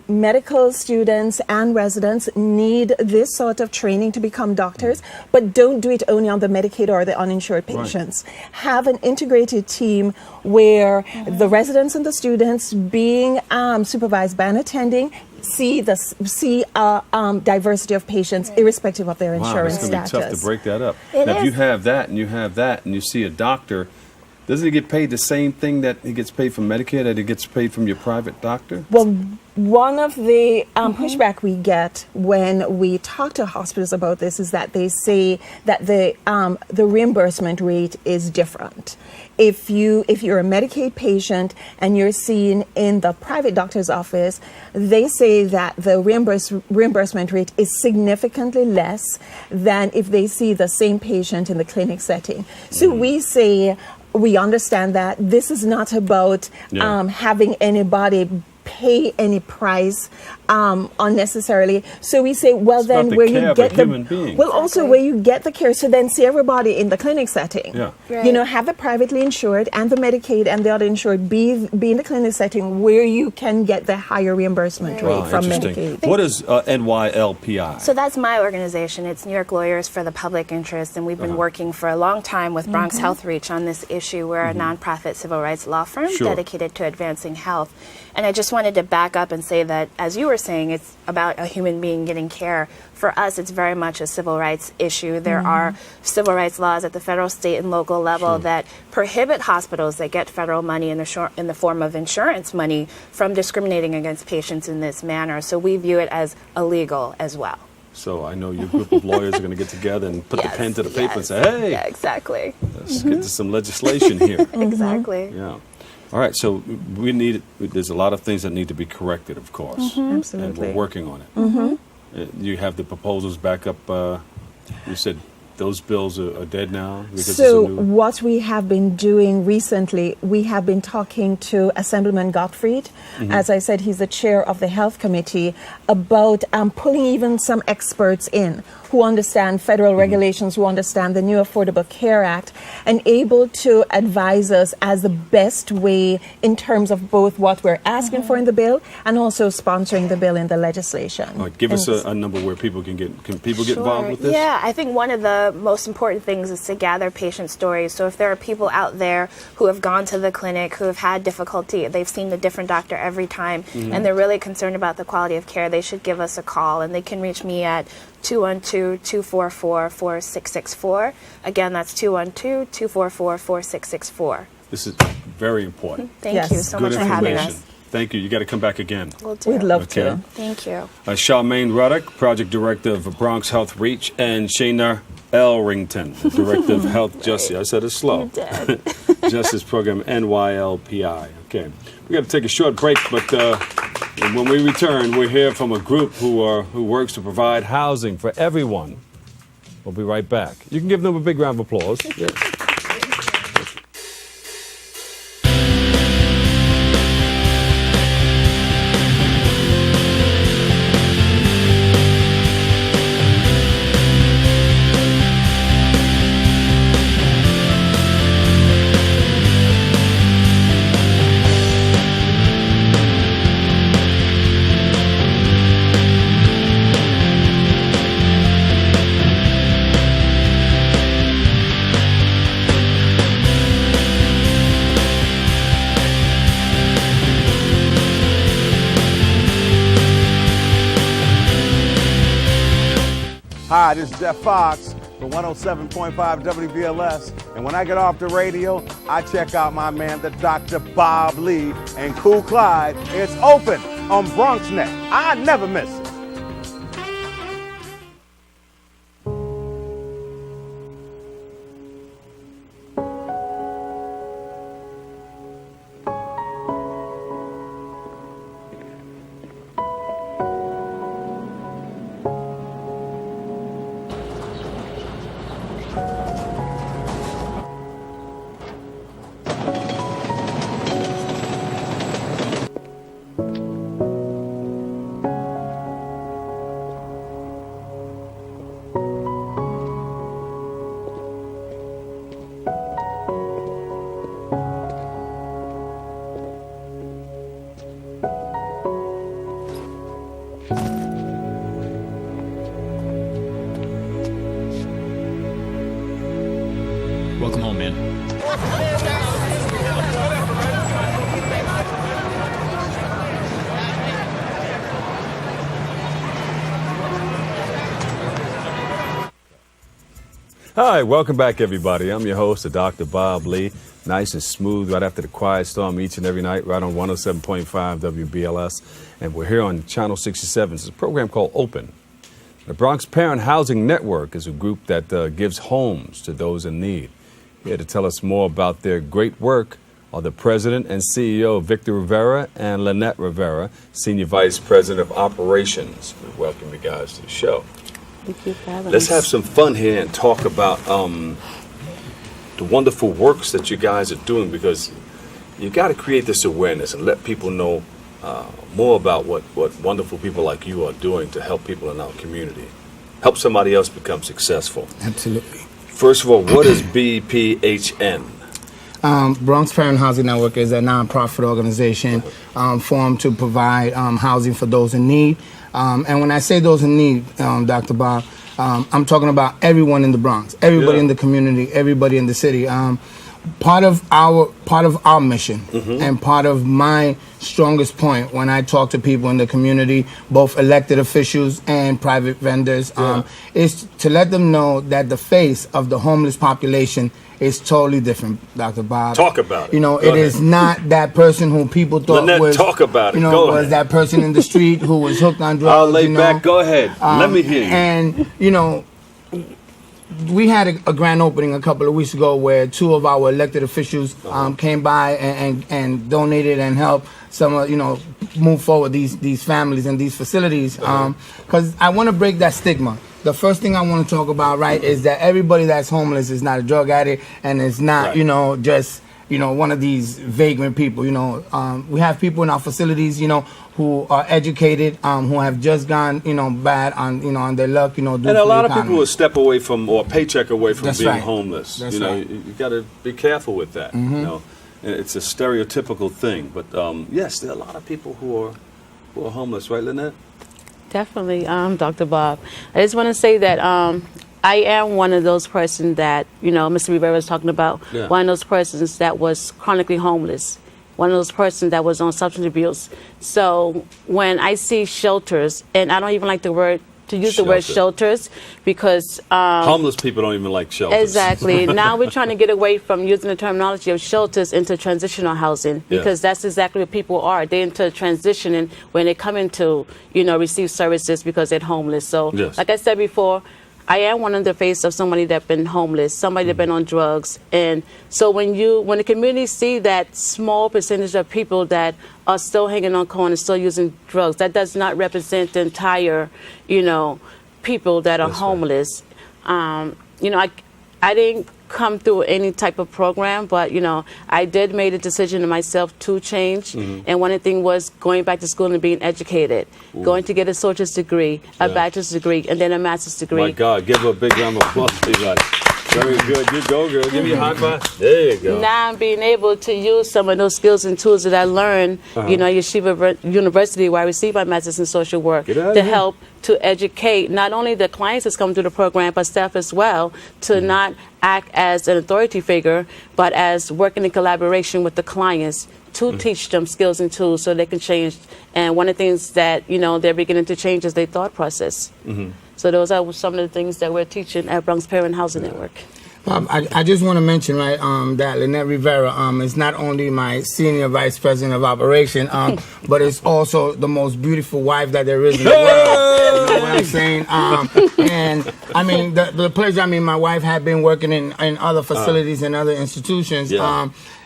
medical students and residents need this sort of training to become doctors, but don't do it only on the Medicaid or the uninsured patients. Have an integrated team where the residents and the students being supervised by an attending see diversity of patients irrespective of their insurance it's going to status. be tough to break that up. It Now, if is. you have that and you have that and you see a doctor, doesn't he get paid the same thing that he gets paid from Medicare that he gets paid from your private doctor? Well, one of the pushback we get when we talk to hospitals about this is that they say that the reimbursement rate is different. If you're a Medicaid patient and you're seen in the private doctor's office, they say that the reimbursement rate is significantly less than if they see the same patient in the clinic setting. So we say, we understand that this is not about having anybody pay any price unnecessarily. So we say, well, It's then about the where care you of a get human being. well, also where you get the care, so then see everybody in the clinic setting. Yeah. You know, have the privately insured and the Medicaid and the uninsured be in the clinic setting where you can get the higher reimbursement rate from interesting. Medicaid. What is NYLPI? So that's my organization. It's New York Lawyers for the Public Interest, and we've been working for a long time with Bronx Health Reach on this issue. We're a nonprofit civil rights law firm dedicated to advancing health. And I just wanted to back up and say that, as you were saying, it's about a human being getting care. For us, it's very much a civil rights issue. There are civil rights laws at the federal, state, and local level that prohibit hospitals that get federal money in the form of insurance money from discriminating against patients in this manner. So we view it as illegal as well. So I know your group of lawyers are going to get together and put the pen to the paper and say, hey, Yeah, exactly. let's get to some legislation here. Exactly. Yeah. All right, so there's a lot of things that need to be corrected, of course. And Absolutely. we're working on it. Mm-hmm. You have the proposals back up. You said those bills are dead now? Because So it's a new... what we have been doing recently, we have been talking to Assemblyman Gottfried. As I said, he's the chair of the Health Committee, about pulling even some experts in who understand federal regulations, who understand the new Affordable Care Act, and able to advise us as the best way in terms of both what we're asking for in the bill and also sponsoring the bill in the legislation. All right, give us a number where people can get involved with this? Yeah, I think one of the most important things is to gather patient stories. So if there are people out there who have gone to the clinic, who have had difficulty, they've seen a different doctor every time, and they're really concerned about the quality of care, they should give us a call, and they can reach me at 212-244-4664. Again, that's 212-244-4664. This is very important. Thank you so much for having us. Thank you. You got to come back again. We'll do. We'd love to. Thank you. Charmaine Ruddock, Project Director of Bronx Health Reach, and Shana Elrington, Director of Health Justice. I said it slow. Justice Program, NYLPI. Okay. We got to take a short break, but when we return, we'll hear from a group who works to provide housing for everyone. We'll be right back. You can give them a big round of applause. Yeah. Hi, this is Jeff Fox for 107.5 WBLS. And when I get off the radio, I check out my man, the Dr. Bob Lee and Cool Clyde. It's open on BronxNet. I never miss it. Welcome home, man. Hi, welcome back, everybody. I'm your host, Dr. Bob Lee. Nice and smooth right after the quiet storm each and every night, right on 107.5 WBLS. And we're here on Channel 67. It's a program called Open. The Bronx Parent Housing Network is a group that gives homes to those in need. Here to tell us more about their great work are the President and CEO, Victor Rivera, and Lynette Rivera, Senior Vice President of Operations. We welcome you guys to the show. Thank you for having Let's us. have some fun here and talk about the wonderful works that you guys are doing, because you got to create this awareness and let people know more about what wonderful people like you are doing to help people in our community. Help somebody else become successful. Absolutely. First of all, what is BPHN? Bronx Parent Housing Network is a nonprofit organization formed to provide housing for those in need. And when I say those in need, Dr. Bob, I'm talking about everyone in the Bronx, everybody in the community, everybody in the city. part of our mission and part of my strongest point when I talk to people in the community, both elected officials and private vendors, is to let them know that the face of the homeless population is totally different, Dr. Bob. Talk about it. You know, Go it ahead. is not that person who people thought Lynette, was. talk about it. You know, Go was ahead. that person in the street who was hooked on drugs. I'll lay you know? back. Go ahead. Let me hear you. And you know, we had a grand opening a couple of weeks ago where two of our elected officials came by and donated and helped some, you know, move forward these families and these facilities. Because I want to break that stigma. The first thing I want to talk about, right, is that everybody that's homeless is not a drug addict and is not, you know, just, you know, one of these vagrant people. You know, we have people in our facilities, you know, who are educated, who have just gone, you know, bad on, you know, on their luck, you know. And a lot of people will step away from, or a paycheck away from That's being right. homeless. That's you know, right. you got to be careful with that. You know, it's a stereotypical thing, but yes, there are a lot of people who are homeless, right, Lynette? Definitely, Dr. Bob. I just want to say that I am one of those persons that, you know, Mr. Rivera was talking about, one of those persons that was chronically homeless, one of those persons that was on substance abuse. So when I see shelters, and I don't even like the word, to use the word shelters, because homeless people don't even like shelters. Exactly. Now we're trying to get away from using the terminology of shelters into transitional housing, because that's exactly what people are. They're into transitioning when they come into, you know, receive services because they're homeless. So, like I said before, I am one of the face of somebody that's been homeless, somebody that's been on drugs. And so when the community see that small percentage of people that are still hanging on coin and still using drugs, that does not represent the entire, you know, people that are homeless. You know, I didn't come through any type of program, but, you know, I did make a decision to myself to change. And one of the things was going back to school and being educated, going to get a associate's degree, a bachelor's degree, and then a master's degree. My God, give her a big round of applause, Levi. Very good. You go, girl. Give me a high five. There you go. Now I'm being able to use some of those skills and tools that I learned, you know, Yeshiva University, where I received my master's in social work, to help to educate not only the clients that's come through the program, but staff as well, to not act as an authority figure, but as working in collaboration with the clients to teach them skills and tools so they can change. And one of the things that, you know, they're beginning to change is their thought process. So those are some of the things that we're teaching at Bronx Parent Housing Network. I just want to mention, right, that Lynette Rivera is not only my senior vice president of operation, but it's also the most beautiful wife that there is in the world. You know what I'm saying? And I mean, the pleasure. I mean, my wife had been working in other facilities and other institutions.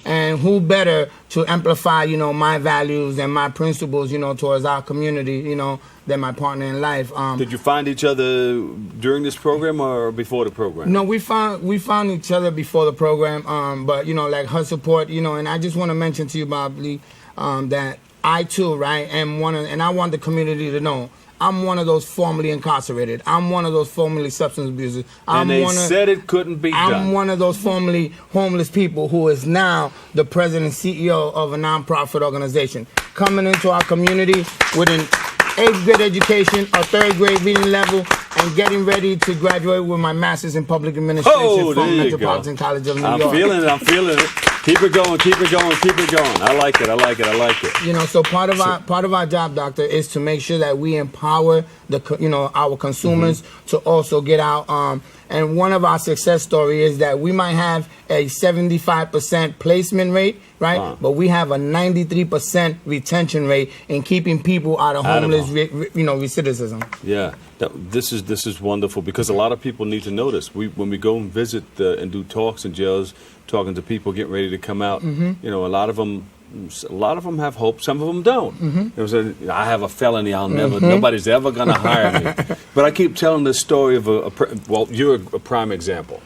And who better to amplify, you know, my values and my principles, you know, towards our community, you know, than my partner in life. Did you find each other during this program or before the program? No, we found each other before the program. But you know, like her support, you know, and I just want to mention to you, Bob Lee, that I too, right, am one of, and I want the community to know, I'm one of those formerly incarcerated. I'm one of those formerly substance abusers. And they said it couldn't be done. I'm one of those formerly homeless people who is now the president and CEO of a nonprofit organization. Coming into our community with an 8th grade education, a 3rd grade reading level, and getting ready to graduate with my master's in public administration from Metropolitan College of New York. I'm feeling it. Keep it going, keep it going, keep it going. I like it, I like it, I like it. You know, so part of our job, doctor, is to make sure that we empower our consumers to also get out. And one of our success stories is that we might have a 75% placement rate, right? But we have a 93% retention rate in keeping people out of homeless, recidivism. Yeah, this is wonderful because a lot of people need to know this. When we go and visit and do talks in jails, talking to people getting ready to come out, you know, a lot of them have hope. Some of them don't. I have a felony. I'll never. Nobody's ever going to hire me. But I keep telling this story of well, you're a prime example.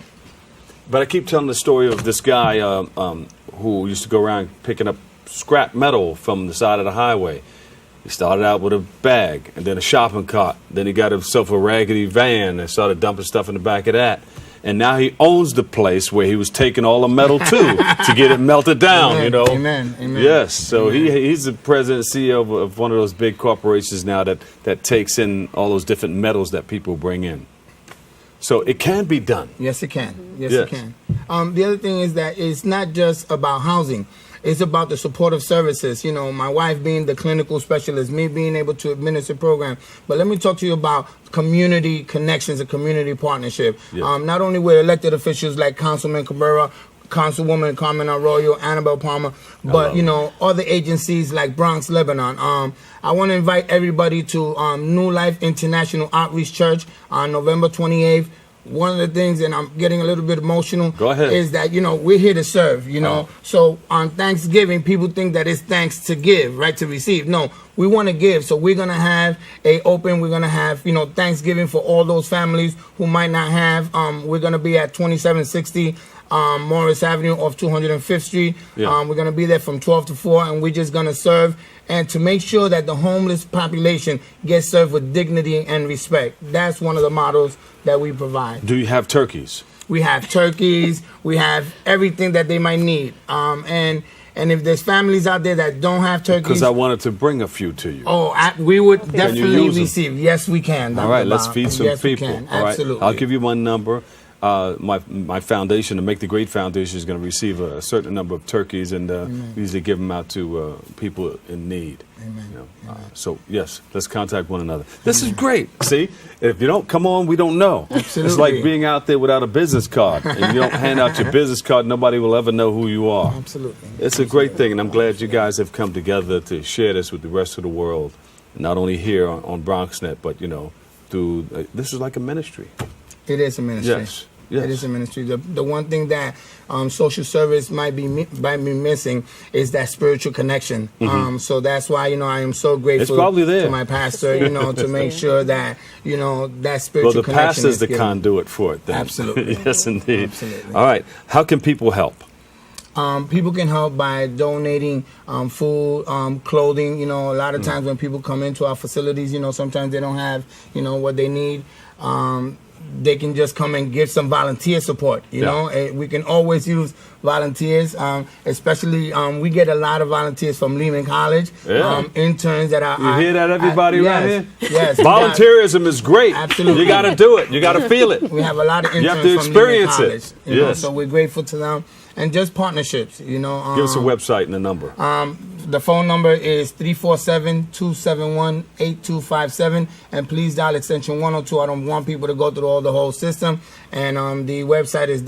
But I keep telling the story of this guy who used to go around picking up scrap metal from the side of the highway. He started out with a bag and then a shopping cart. Then he got himself a raggedy van and started dumping stuff in the back of that. And now he owns the place where he was taking all the metal to get it melted down, Amen. you know. Amen. Amen. Yes, so he's the president and CEO of one of those big corporations now that takes in all those different metals that people bring in. So it can be done. Yes, it can. Yes, Yes. it can. The other thing is that it's not just about housing. It's about the supportive services. You know, my wife being the clinical specialist, me being able to administer program. But let me talk to you about community connections and community partnership. Yes. Not only with elected officials like Councilman Cabrera, Councilwoman Carmen Arroyo, Annabelle Palmer, but, you know, other agencies like Bronx Lebanon. I want to invite everybody to New Life International Outreach Church on November 28th. One of the things, and I'm getting a little bit emotional, Go ahead. is that, you know, we're here to serve, you know. So on Thanksgiving, people think that it's thanks to give, right, to receive. No, we want to give. So we're going to have we're going to have, you know, Thanksgiving for all those families who might not have. We're going to be at 2760 Morris Avenue off 205th Street. Yeah. We're going to be there from 12 to 4, and we're just going to serve and to make sure that the homeless population gets served with dignity and respect. That's one of the models that we provide. Do you have turkeys? We have turkeys. We have everything that they might need. And if there's families out there that don't have turkeys, Because I wanted to bring a few to you. we would Can you definitely use them? receive. Yes, we can. All right, Dr. let's Bob. feed some yes, people. We can. All right, Absolutely. I'll give you my number. My foundation, the Make the Great Foundation, is going to receive a certain number of turkeys, and we usually give them out to people in need. Amen. You know, so yes, let's contact one another. This is great. See, if you don't come on, we don't know. Absolutely. It's like being out there without a business card, and you don't hand out your business card. Nobody will ever know who you are. Absolutely. It's a great thing, and I'm glad you guys have come together to share this with the rest of the world, not only here on BronxNet, but you know, through this is like a ministry. It is a ministry. Yes. Yes. It is a ministry. The one thing that social service might be missing is that spiritual connection. Mhm. So that's why, you know, I am so grateful It's probably there. to my pastor, you know, to make sure that, you know, that Well, spiritual the connection pastor's is the given. conduit for it then. Absolutely. Yes, indeed. Absolutely. All right. How can people help? People can help by donating food, clothing. You know, a lot of Mm. times when people come into our facilities, you know, sometimes they don't have, you know, what they need. They can just come and give some volunteer support. You Yeah. know, we can always use volunteers, especially we get a lot of volunteers from Lehman College, Yeah. interns that are. You hear that, everybody around here? Yes. we got- Volunteerism is great. Absolutely. You got to do it. You got to feel it. We have a lot of interns You have to from experience Lehman it. College, you know, Yes. so we're grateful to them. And just partnerships, you know. Give us a website and a number. The phone number is 347-271-8257, and please dial extension 102. I don't want people to go through the whole system. And the website is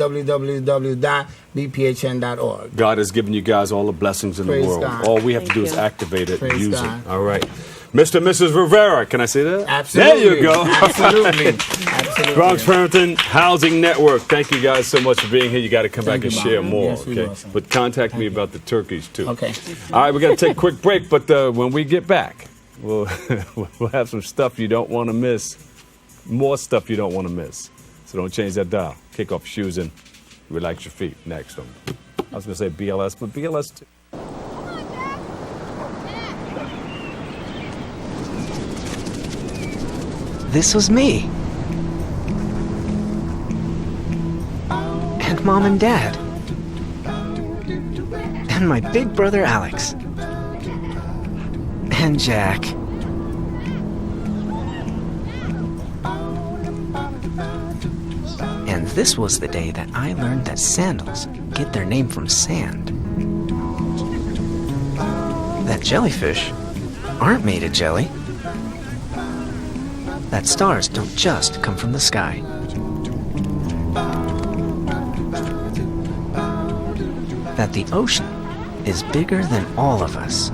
www.bphn.org. God has given you guys all the blessings in Praise the world. God. All we have to Thank do is you. activate it and Praise use God. it. All right. Mr. and Mrs. Rivera, can I say that? Absolutely. There you go. Absolutely. Absolutely. Bronx Farmington Housing Network. Thank you guys so much for being here. You got to come back Thank and you, share Bob. more. Yes, we Okay. will. But contact me about the turkeys too. Okay. All right, we're gonna take a quick break, but when we get back, we'll we'll have some stuff you don't want to miss. More stuff you don't want to miss. So don't change that dial. Kick off your shoes and relax your feet. Next on, I was gonna say BLS, but BLS too. This was me. And Mom and Dad. And my big brother Alex. And Jack. And this was the day that I learned that sandals get their name from sand. That jellyfish aren't made of jelly. That stars don't just come from the sky. That the ocean is bigger than all of us.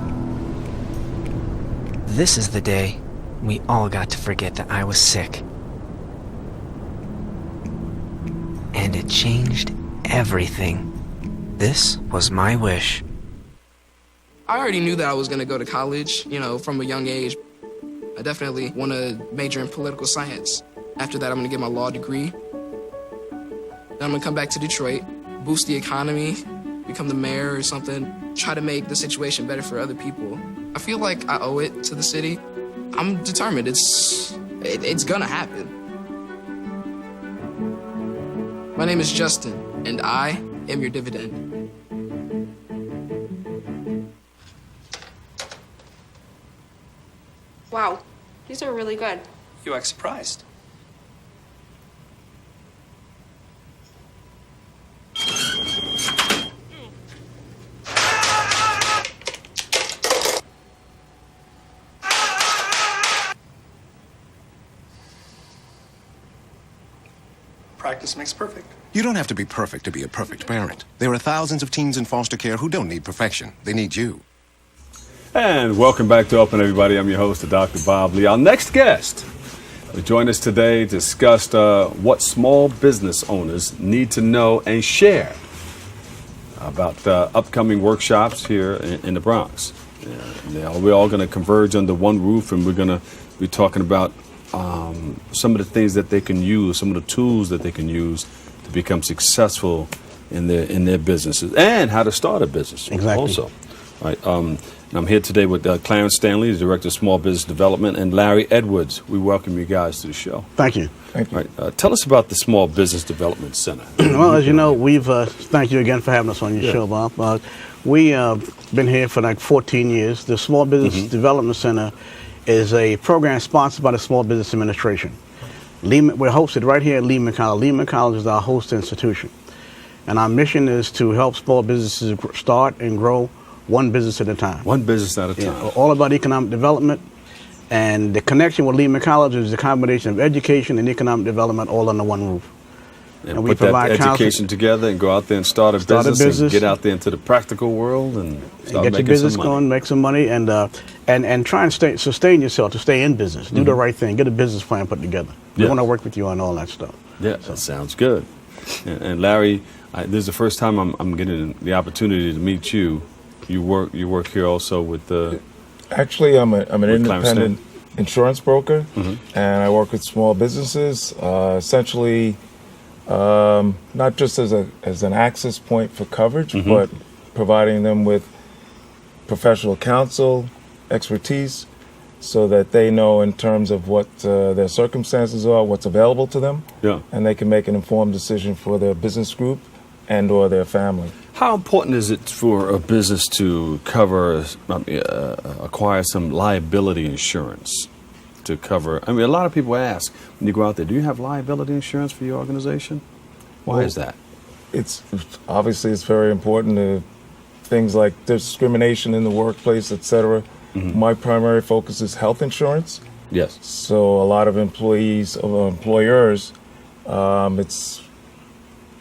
This is the day we all got to forget that I was sick. And it changed everything. This was my wish. I already knew that I was going to go to college, you know, from a young age. I definitely want to major in political science. After that, I'm going to get my law degree. Then I'm going to come back to Detroit, boost the economy, become the mayor or something, try to make the situation better for other people. I feel like I owe it to the city. I'm determined. It's going to happen. My name is Justin, and I am your dividend. Wow, these are really good. You act surprised. Practice makes perfect. You don't have to be perfect to be a perfect parent. There are thousands of teens in foster care who don't need perfection. They need you. And welcome back to Open, everybody. I'm your host, Dr. Bob Lee. Our next guest will join us today to discuss what small business owners need to know and share about upcoming workshops here in the Bronx. We're all going to converge under one roof, and we're going to be talking about some of the things that they can use, some of the tools that they can use to become successful in their businesses, and how to start a business. Exactly. Also, right. And I'm here today with Clarence Stanley, the Director of Small Business Development, and Larry Edwards. We welcome you guys to the show. Thank you. Thank you. Right. Tell us about the Small Business Development Center. Well, as you know, we've thank you again for having us on your show, Bob. We've been here for like 14 years. The Small Business Development Center is a program sponsored by the Small Business Administration. We're hosted right here at Lehman College. Lehman College is our host institution. And our mission is to help small businesses start and grow one business at a time. One business at a time. All about economic development. And the connection with Lehman College is the combination of education and economic development all under one roof. And we put that education together and go out there and start a business and get out there into the practical world and start get your making business some money. going, make some money, and try and sustain yourself to stay in business. Do the right thing. Get a business plan put together. We want to work with you on all that stuff. Yeah, that sounds good. And Larry, this is the first time I'm getting the opportunity to meet you. You work here also with the. Actually, I'm an independent insurance broker, and I work with small businesses. Essentially, not just as an access point for coverage, but providing them with professional counsel, expertise, so that they know in terms of what their circumstances are, what's available to them, and they can make an informed decision for their business group and or their family. How important is it for a business to acquire some liability insurance to cover? I mean, a lot of people ask when you go out there, do you have liability insurance for your organization? Why is that? It's obviously it's very important to things like discrimination in the workplace, etc. My primary focus is health insurance. Yes. So a lot of employees or employers, it's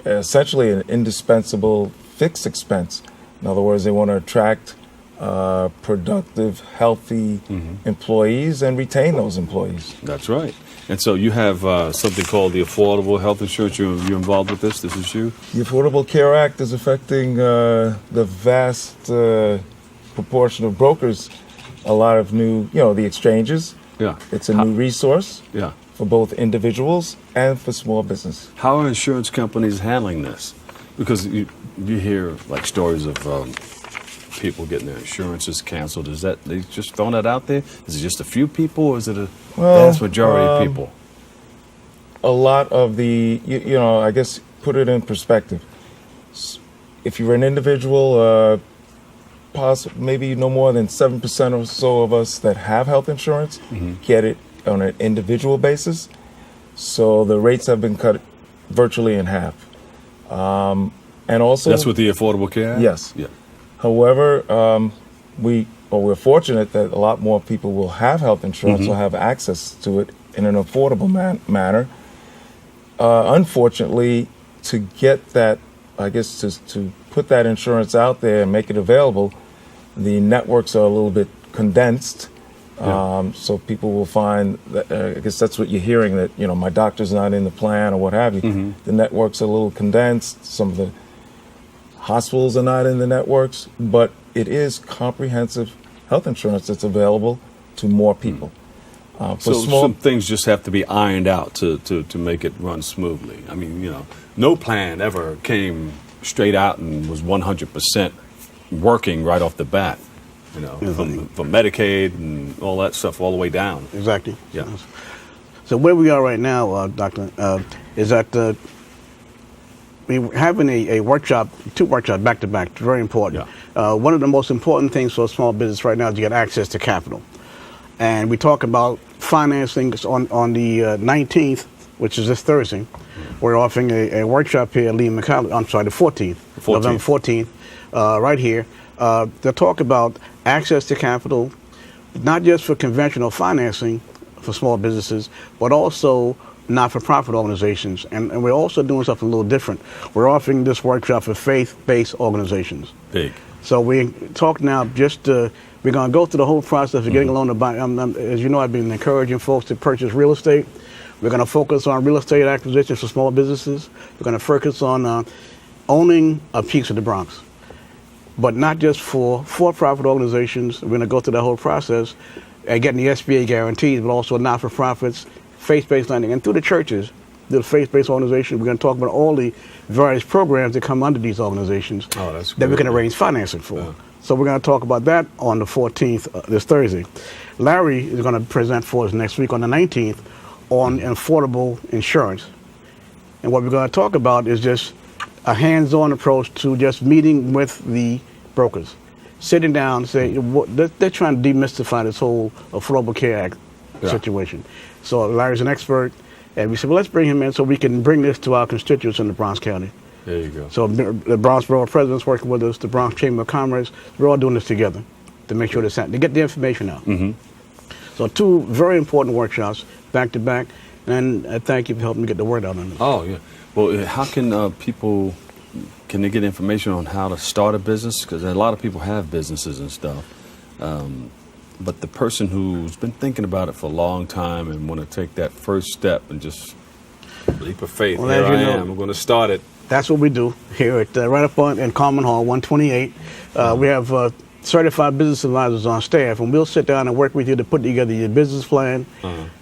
essentially an indispensable fixed expense. In other words, they want to attract productive, healthy employees and retain those employees. That's right. And so you have something called the Affordable Health Insurance. You're involved with this? This is you? The Affordable Care Act is affecting the vast proportion of brokers. A lot of new, the exchanges. Yeah. It's a new resource. Yeah. For both individuals and for small business. How are insurance companies handling this? Because you hear like stories of people getting their insurances canceled. Is that they just throwing that out there? Is it just a few people, or is it a vast majority of people? A lot of the, I guess, put it in perspective. If you're an individual, maybe no more than 7% or so of us that have health insurance get it on an individual basis. So the rates have been cut virtually in half. And also, that's with the Affordable Care Act? Yes. Yeah. However, we're fortunate that a lot more people will have health insurance, will have access to it in an affordable manner. Unfortunately, to get that, I guess, to put that insurance out there and make it available, the networks are a little bit condensed. So people will find that, I guess that's what you're hearing, that, my doctor's not in the plan or what have you. The networks are a little condensed. Some of the hospitals are not in the networks, but it is comprehensive health insurance that's available to more people. So some things just have to be ironed out to make it run smoothly. I mean, no plan ever came straight out and was 100% working right off the bat. From Medicaid and all that stuff all the way down. Exactly. Yeah. So where we are right now, Doctor, is that we're having a workshop, 2 workshops back to back, very important. Yeah. One of the most important things for a small business right now is to get access to capital. And we talk about financing on the 19th, which is this Thursday. We're offering a workshop here at Lehman College, I'm sorry, the 14th. November 14th, right here. To talk about access to capital, not just for conventional financing for small businesses, but also not-for-profit organizations. And we're also doing something a little different. We're offering this workshop for faith-based organizations. Big. So we talk now we're going to go through the whole process of getting a loan to buy. As you know, I've been encouraging folks to purchase real estate. We're going to focus on real estate acquisitions for small businesses. We're going to focus on owning a piece of the Bronx, but not just for-profit organizations. We're going to go through the whole process and getting the SBA guarantees, but also not-for-profits, faith-based lending, and through the churches, the faith-based organizations. We're going to talk about all the various programs that come under these organizations that we can arrange financing for. Yeah. So we're going to talk about that on the 14th, this Thursday. Larry is going to present for us next week on the 19th on affordable insurance. And what we're going to talk about is just a hands-on approach to just meeting with the brokers, sitting down and saying, they're trying to demystify this whole Affordable Care Act situation. So Larry's an expert, and we said, well, let's bring him in so we can bring this to our constituents in the Bronx County. There you go. So the Bronx Borough President's working with us, the Bronx Chamber of Commerce. We're all doing this together to make sure to get the information out. Mm-hmm. So 2 very important workshops back to back, and I thank you for helping me get the word out on this. Oh, yeah. Well, how can people, can they get information on how to start a business? Because a lot of people have businesses and stuff. But the person who's been thinking about it for a long time and want to take that first step and just leap of faith, well, here I am, I'm going to start it. That's what we do here at right up in Common Hall, 128. We have certified business advisors on staff, and we'll sit down and work with you to put together your business plan,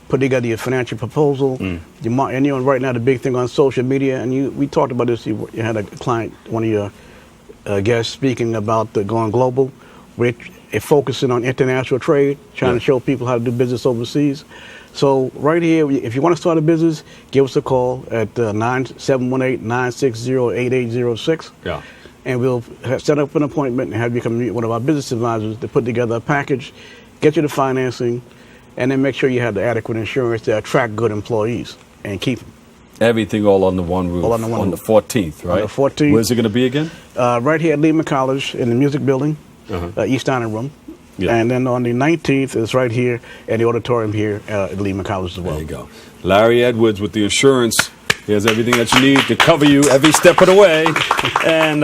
put together your financial proposal. And right now the big thing on social media, and we talked about this, you had a client, one of your guests speaking about going global, which is focusing on international trade, trying to show people how to do business overseas. So right here, if you want to start a business, give us a call at 718-960-8806. Yeah. And we'll set up an appointment and have you come meet one of our business advisors to put together a package, get you the financing, and then make sure you have the adequate insurance to attract good employees and keep them. Everything all under one roof. All under one on roof. The 14th, right? On the 14th. Where's it going to be again? Right here at Lehman College in the music building, East Dining Room. Yeah. And then on the 19th is right here at the auditorium here at Lehman College as well. There you go. Larry Edwards with the insurance. He has everything that you need to cover you every step of the way. And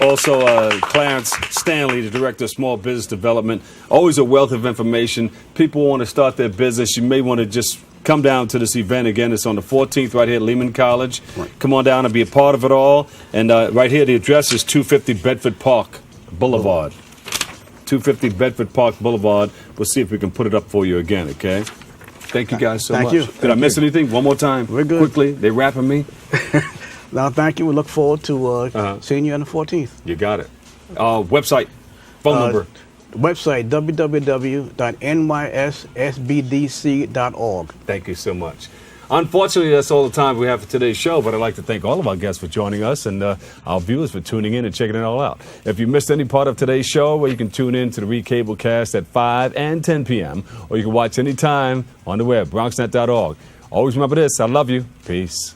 also Clarence Stanley, the Director of Small Business Development. Always a wealth of information. People want to start their business. You may want to just come down to this event again. It's on the 14th right here at Lehman College. Right. Come on down and be a part of it all. And right here, the address is 250 Bedford Park Boulevard. 250 Bedford Park Boulevard. We'll see if we can put it up for you again, okay? Thank you guys so much. Thank you. Did I miss anything? One more time. We're good. Quickly, they wrapping me? No, thank you. We look forward to seeing you on the 14th. You got it. Website, phone number. Website, www.nyssbdc.org. Thank you so much. Unfortunately, that's all the time we have for today's show, but I'd like to thank all of our guests for joining us and our viewers for tuning in and checking it all out. If you missed any part of today's show, well, you can tune in to the Recablecast at 5 and 10 p.m., or you can watch anytime on the web, bronxnet.org. Always remember this, I love you. Peace.